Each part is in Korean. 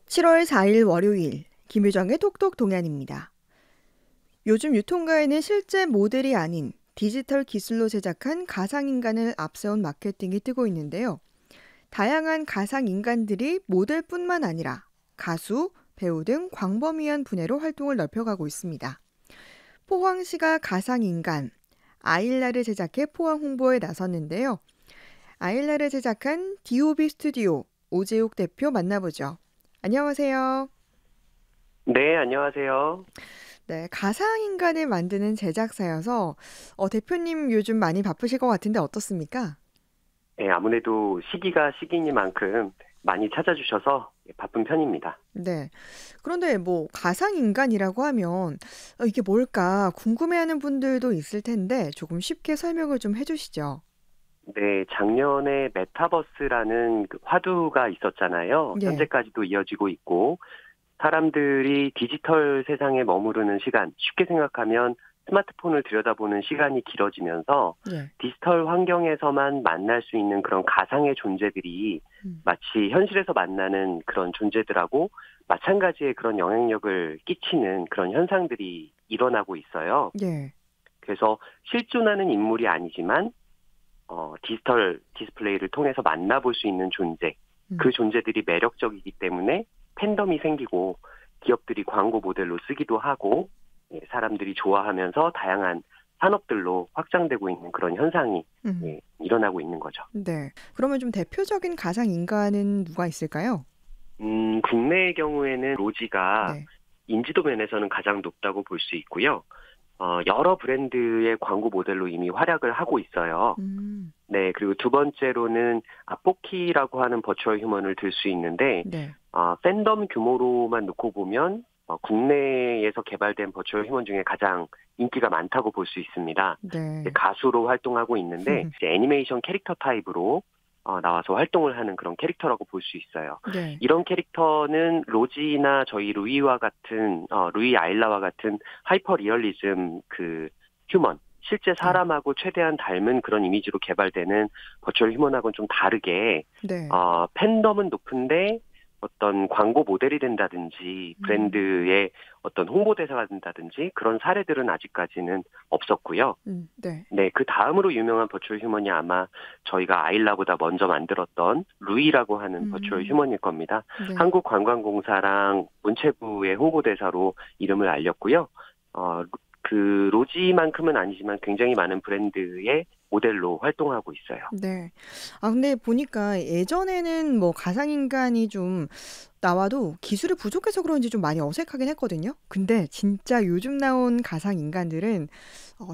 7월 4일 월요일 김유정의 톡톡 동안입니다. 요즘 유통가에는 실제 모델이 아닌 디지털 기술로 제작한 가상인간을 앞세운 마케팅이 뜨고 있는데요. 다양한 가상인간들이 모델뿐만 아니라 가수, 배우 등 광범위한 분야로 활동을 넓혀가고 있습니다. 포항시가 가상인간 아일라를 제작해 포항 홍보에 나섰는데요. 아일라를 제작한 DOB 스튜디오 오재욱 대표 만나보죠. 안녕하세요. 네, 안녕하세요. 네, 가상인간을 만드는 제작사여서 대표님 요즘 많이 바쁘실 것 같은데 어떻습니까? 네, 아무래도 시기가 시기니만큼 많이 찾아주셔서 바쁜 편입니다. 네. 그런데 뭐 가상인간이라고 하면 이게 뭘까 궁금해하는 분들도 있을 텐데 조금 쉽게 설명을 좀 해주시죠. 네, 작년에 메타버스라는 그 화두가 있었잖아요. 네. 현재까지도 이어지고 있고, 사람들이 디지털 세상에 머무르는 시간, 쉽게 생각하면 스마트폰을 들여다보는 시간이 길어지면서 네. 디지털 환경에서만 만날 수 있는 그런 가상의 존재들이 음. 마치 현실에서 만나는 그런 존재들하고 마찬가지의 그런 영향력을 끼치는 그런 현상들이 일어나고 있어요. 네. 그래서 실존하는 인물이 아니지만 디지털 디스플레이를 통해서 만나볼 수 있는 존재, 그 음. 존재들이 매력적이기 때문에 팬덤이 생기고 기업들이 광고 모델로 쓰기도 하고 사람들이 좋아하면서 다양한 산업들로 확장되고 있는 그런 현상이 음. 일어나고 있는 거죠. 네. 그러면 좀 대표적인 가상인간은 누가 있을까요? 국내의 경우에는 로지가 네. 인지도 면에서는 가장 높다고 볼 수 있고요. 여러 브랜드의 광고 모델로 이미 활약을 하고 있어요. 음. 네, 그리고 두 번째로는 아포키라고 하는 버추얼 휴먼을 들 수 있는데, 네. 팬덤 규모로만 놓고 보면, 국내에서 개발된 버추얼 휴먼 중에 가장 인기가 많다고 볼 수 있습니다. 이제 네. 가수로 활동하고 있는데, 이제 애니메이션 캐릭터 타입으로 나와서 활동을 하는 그런 캐릭터라고 볼 수 있어요. 네. 이런 캐릭터는 로지나 저희 루이 아일라와 같은 하이퍼 리얼리즘 그 휴먼, 실제 네. 사람하고 최대한 닮은 그런 이미지로 개발되는 버추얼 휴먼하고는 좀 다르게, 네. 팬덤은 높은데 어떤 광고 모델이 된다든지 음. 브랜드의 어떤 홍보대사가 된다든지 그런 사례들은 아직까지는 없었고요. 네. 네, 그 다음으로 유명한 버추얼 휴먼이 아마 저희가 아일라보다 먼저 만들었던 루이라고 하는 버추얼 음. 휴먼일 겁니다. 네. 한국관광공사랑 문체부의 홍보대사로 이름을 알렸고요. 그 로지만큼은 아니지만 굉장히 많은 브랜드의 모델로 활동하고 있어요. 네. 근데 보니까 예전에는 뭐 가상인간이 좀 나와도 기술이 부족해서 그런지 좀 많이 어색하긴 했거든요. 근데 진짜 요즘 나온 가상인간들은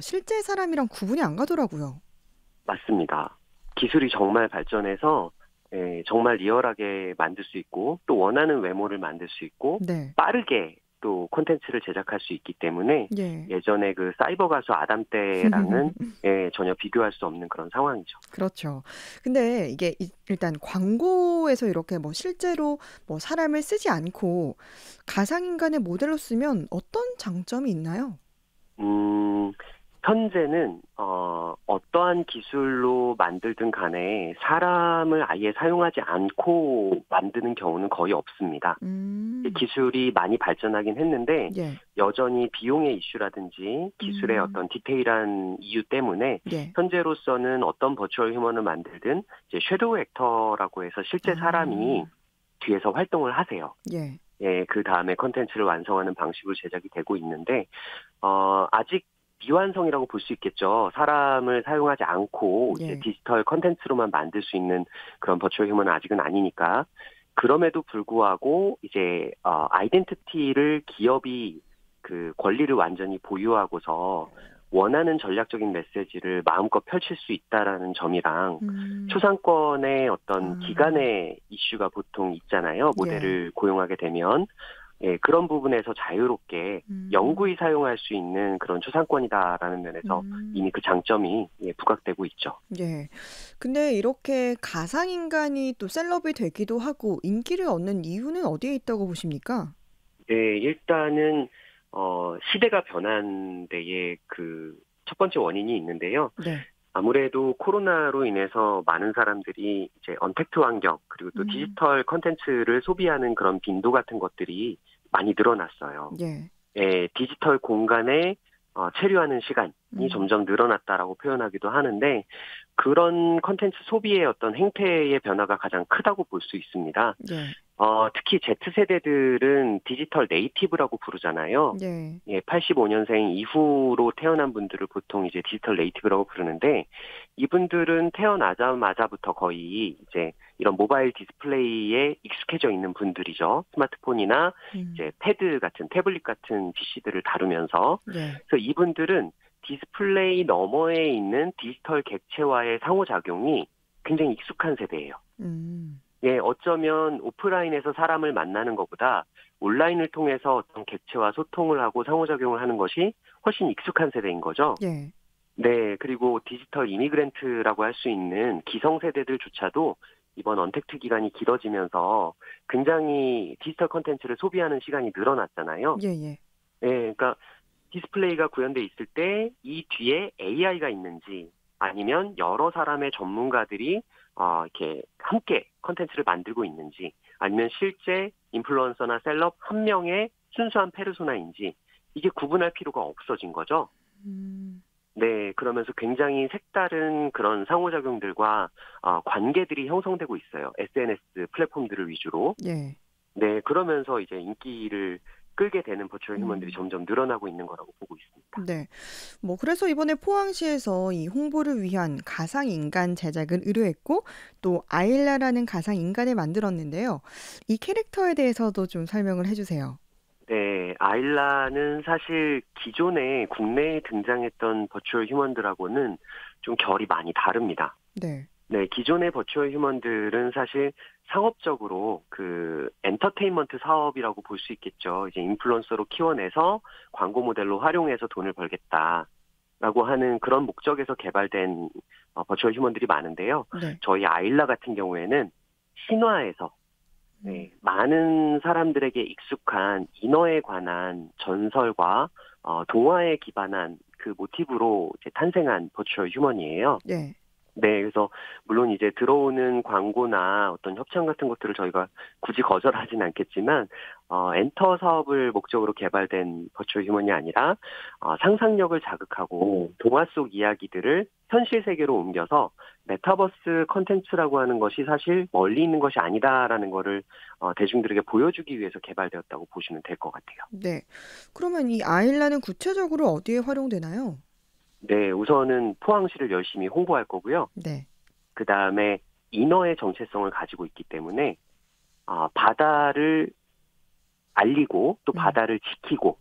실제 사람이랑 구분이 안 가더라고요. 맞습니다. 기술이 정말 발전해서 정말 리얼하게 만들 수 있고 또 원하는 외모를 만들 수 있고 네. 빠르게 또 콘텐츠를 제작할 수 있기 때문에 예. 예전에 그 사이버 가수 아담 때랑은 전혀 비교할 수 없는 그런 상황이죠. 그렇죠. 근데 이게 일단 광고에서 이렇게 뭐 실제로 뭐 사람을 쓰지 않고 가상인간의 모델로 쓰면 어떤 장점이 있나요? 음, 현재는 어떠한 기술로 만들든 간에 사람을 아예 사용하지 않고 만드는 경우는 거의 없습니다. 음. 기술이 많이 발전하긴 했는데 예. 여전히 비용의 이슈라든지 기술의 음. 어떤 디테일한 이유 때문에 예. 현재로서는 어떤 버추얼 휴먼을 만들든 이제 섀도우 액터라고 해서 실제 사람이 아. 뒤에서 활동을 하세요. 예. 예, 그 다음에 컨텐츠를 완성하는 방식으로 제작이 되고 있는데 아직 미완성이라고 볼 수 있겠죠. 사람을 사용하지 않고 이제 예. 디지털 컨텐츠로만 만들 수 있는 그런 버추얼 휴먼은 아직은 아니니까. 그럼에도 불구하고 이제 아이덴티티를 기업이 그 권리를 완전히 보유하고서 원하는 전략적인 메시지를 마음껏 펼칠 수 있다라는 점이랑 음. 초상권의 어떤 아. 기간의 이슈가 보통 있잖아요. 예. 모델을 고용하게 되면. 예, 그런 부분에서 자유롭게 음. 영구히 사용할 수 있는 그런 초상권이다라는 면에서 음. 이미 그 장점이 부각되고 있죠. 예. 근데 이렇게 가상인간이 또 셀럽이 되기도 하고 인기를 얻는 이유는 어디에 있다고 보십니까? 네, 일단은 시대가 변한 데에 그 첫 번째 원인이 있는데요. 네. 아무래도 코로나로 인해서 많은 사람들이 이제 언택트 환경 그리고 또 음. 디지털 콘텐츠를 소비하는 그런 빈도 같은 것들이 많이 늘어났어요. 예. 예, 디지털 공간에 체류하는 시간이 음. 점점 늘어났다라고 표현하기도 하는데 그런 콘텐츠 소비의 어떤 행태의 변화가 가장 크다고 볼 수 있습니다. 예. 특히 Z세대들은 디지털 네이티브라고 부르잖아요. 예. 예, 85년생 이후로 태어난 분들을 보통 이제 디지털 네이티브라고 부르는데 이분들은 태어나자마자부터 거의 이제 이런 모바일 디스플레이에 익숙해져 있는 분들이죠. 스마트폰이나 음. 이제 패드 같은 태블릿 같은 PC들을 다루면서 예. 그래서 이분들은 디스플레이 너머에 있는 디지털 객체와의 상호작용이 굉장히 익숙한 세대예요. 음. 예, 어쩌면 오프라인에서 사람을 만나는 것보다 온라인을 통해서 어떤 객체와 소통을 하고 상호작용을 하는 것이 훨씬 익숙한 세대인 거죠. 예. 네, 그리고 디지털 이미그랜트라고 할 수 있는 기성세대들조차도 이번 언택트 기간이 길어지면서 굉장히 디지털 컨텐츠를 소비하는 시간이 늘어났잖아요. 예예. 예, 그러니까 디스플레이가 구현돼 있을 때 이 뒤에 AI가 있는지 아니면 여러 사람의 전문가들이 이렇게 함께 컨텐츠를 만들고 있는지 아니면 실제 인플루언서나 셀럽 한 명의 순수한 페르소나인지 이게 구분할 필요가 없어진 거죠. 음. 네, 그러면서 굉장히 색다른 그런 상호작용들과 관계들이 형성되고 있어요. SNS 플랫폼들을 위주로. 예. 네, 그러면서 이제 인기를 끌게 되는 버추얼 휴먼들이 음. 점점 늘어나고 있는 거라고 보고 있습니다. 네. 뭐 그래서 이번에 포항시에서 이 홍보를 위한 가상 인간 제작을 의뢰했고 또 아일라라는 가상 인간을 만들었는데요. 이 캐릭터에 대해서도 좀 설명을 해주세요. 네, 아일라는 사실 기존에 국내에 등장했던 버추얼 휴먼들하고는 좀 결이 많이 다릅니다. 네. 네, 기존의 버추얼 휴먼들은 사실 상업적으로 그 엔터테인먼트 사업이라고 볼 수 있겠죠. 이제 인플루언서로 키워내서 광고 모델로 활용해서 돈을 벌겠다라고 하는 그런 목적에서 개발된 버추얼 휴먼들이 많은데요. 네. 저희 아일라 같은 경우에는 신화에서 음. 네, 많은 사람들에게 익숙한 인어에 관한 전설과 동화에 기반한 그 모티브로 이제 탄생한 버추얼 휴먼이에요. 예. 네, 그래서 물론 이제 들어오는 광고나 어떤 협찬 같은 것들을 저희가 굳이 거절하진 않겠지만 엔터 사업을 목적으로 개발된 버추얼 휴먼이 아니라 상상력을 자극하고 동화 속 이야기들을 현실 세계로 옮겨서 메타버스 컨텐츠라고 하는 것이 사실 멀리 있는 것이 아니다라는 거를 대중들에게 보여주기 위해서 개발되었다고 보시면 될 것 같아요. 네. 그러면 이 아일라는 구체적으로 어디에 활용되나요? 네, 우선은 포항시를 열심히 홍보할 거고요. 네. 그 다음에 인어의 정체성을 가지고 있기 때문에 바다를 알리고 또 음. 바다를 지키고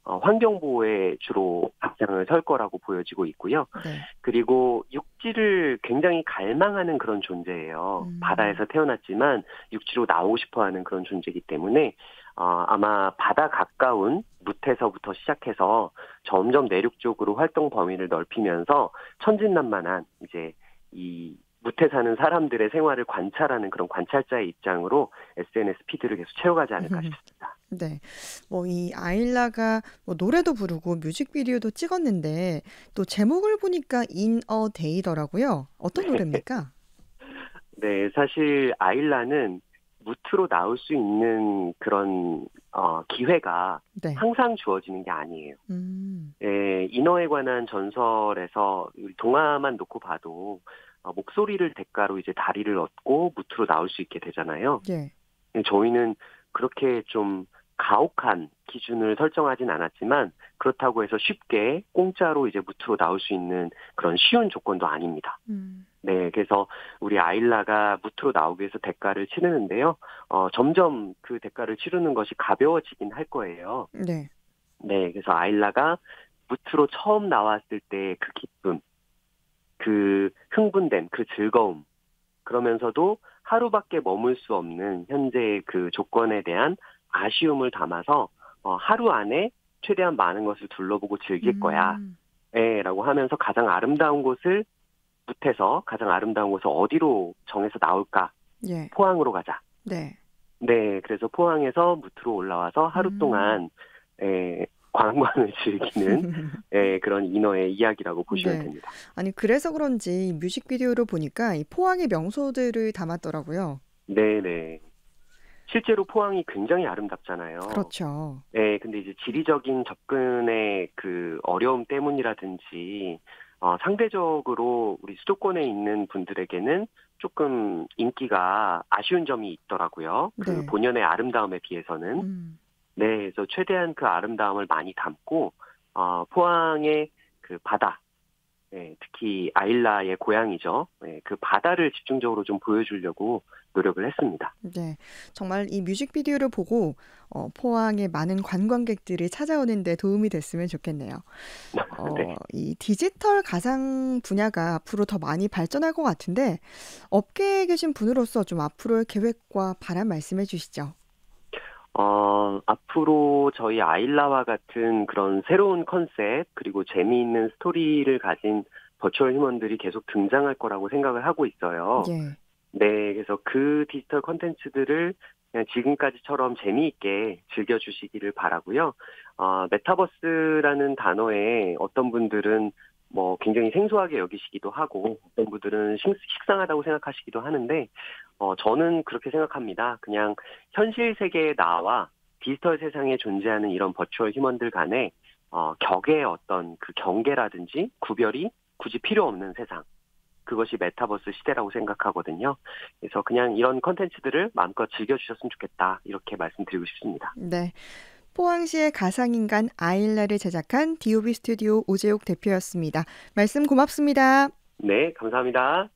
환경보호에 주로 앞장을 설 거라고 보여지고 있고요. 네. 그리고 육지를 굉장히 갈망하는 그런 존재예요. 음. 바다에서 태어났지만 육지로 나오고 싶어하는 그런 존재이기 때문에 아마 바다 가까운 무태서부터 시작해서 점점 내륙 쪽으로 활동 범위를 넓히면서 천진난만한 이제 이 무태 사는 사람들의 생활을 관찰하는 그런 관찰자의 입장으로 SNS 피드를 계속 채워가지 않을까 싶습니다. 네. 뭐 이 아일라가 뭐 노래도 부르고 뮤직비디오도 찍었는데 또 제목을 보니까 In a Day더라고요. 어떤 노래입니까? 네, 사실 아일라는 무트로 나올 수 있는 그런 기회가 네. 항상 주어지는 게 아니에요. 음. 예, 인어에 관한 전설에서 우리 동화만 놓고 봐도 목소리를 대가로 이제 다리를 얻고 무트로 나올 수 있게 되잖아요. 예. 저희는 그렇게 좀 가혹한 기준을 설정하진 않았지만 그렇다고 해서 쉽게 공짜로 이제 무트로 나올 수 있는 그런 쉬운 조건도 아닙니다. 음. 네, 그래서 우리 아일라가 무트로 나오기 위해서 대가를 치르는데요. 점점 그 대가를 치르는 것이 가벼워지긴 할 거예요. 네. 네, 그래서 아일라가 무트로 처음 나왔을 때 그 기쁨, 그 흥분됨, 그 즐거움, 그러면서도 하루밖에 머물 수 없는 현재의 그 조건에 대한 아쉬움을 담아서 하루 안에 최대한 많은 것을 둘러보고 즐길 거야. 음. 예, 라고 하면서 가장 아름다운 곳을 무태서 가장 아름다운 곳을 어디로 정해서 나올까? 예. 포항으로 가자. 네. 네, 그래서 포항에서 무트로 올라와서 하루 음. 동안 예, 관광을 즐기는 예, 그런 인어의 이야기라고 보시면 네. 됩니다. 아니, 그래서 그런지 뮤직비디오를 보니까 이 포항의 명소들을 담았더라고요. 네네. 실제로 포항이 굉장히 아름답잖아요. 그렇죠. 네, 근데 이제 지리적인 접근의 그 어려움 때문이라든지, 상대적으로 우리 수도권에 있는 분들에게는 조금 인기가 아쉬운 점이 있더라고요. 그 네. 본연의 아름다움에 비해서는. 음. 네, 그래서 최대한 그 아름다움을 많이 담고, 포항의 그 바다, 네, 특히 아일라의 고향이죠. 네, 그 바다를 집중적으로 좀 보여주려고 노력을 했습니다. 네. 정말 이 뮤직비디오를 보고 포항에 많은 관광객들이 찾아오는 데 도움이 됐으면 좋겠네요. 네. 이 디지털 가상 분야가 앞으로 더 많이 발전할 것 같은데 업계에 계신 분으로서 좀 앞으로의 계획과 바람 말씀해 주시죠. 앞으로 저희 아일라와 같은 그런 새로운 컨셉, 그리고 재미있는 스토리를 가진 버추얼 휴먼들이 계속 등장할 거라고 생각을 하고 있어요. 예. 네, 그래서 그 디지털 콘텐츠들을 그냥 지금까지처럼 재미있게 즐겨주시기를 바라고요. 메타버스라는 단어에 어떤 분들은 뭐 굉장히 생소하게 여기시기도 하고, 어떤 분들은 식상하다고 생각하시기도 하는데, 저는 그렇게 생각합니다. 그냥 현실 세계의 나와 디지털 세상에 존재하는 이런 버추얼 휴먼들 간의 격의 어떤 그 경계라든지 구별이 굳이 필요 없는 세상. 그것이 메타버스 시대라고 생각하거든요. 그래서 그냥 이런 컨텐츠들을 마음껏 즐겨주셨으면 좋겠다. 이렇게 말씀드리고 싶습니다. 네. 포항시의 가상인간 아일라를 제작한 DOB 스튜디오 오재욱 대표였습니다. 말씀 고맙습니다. 네, 감사합니다.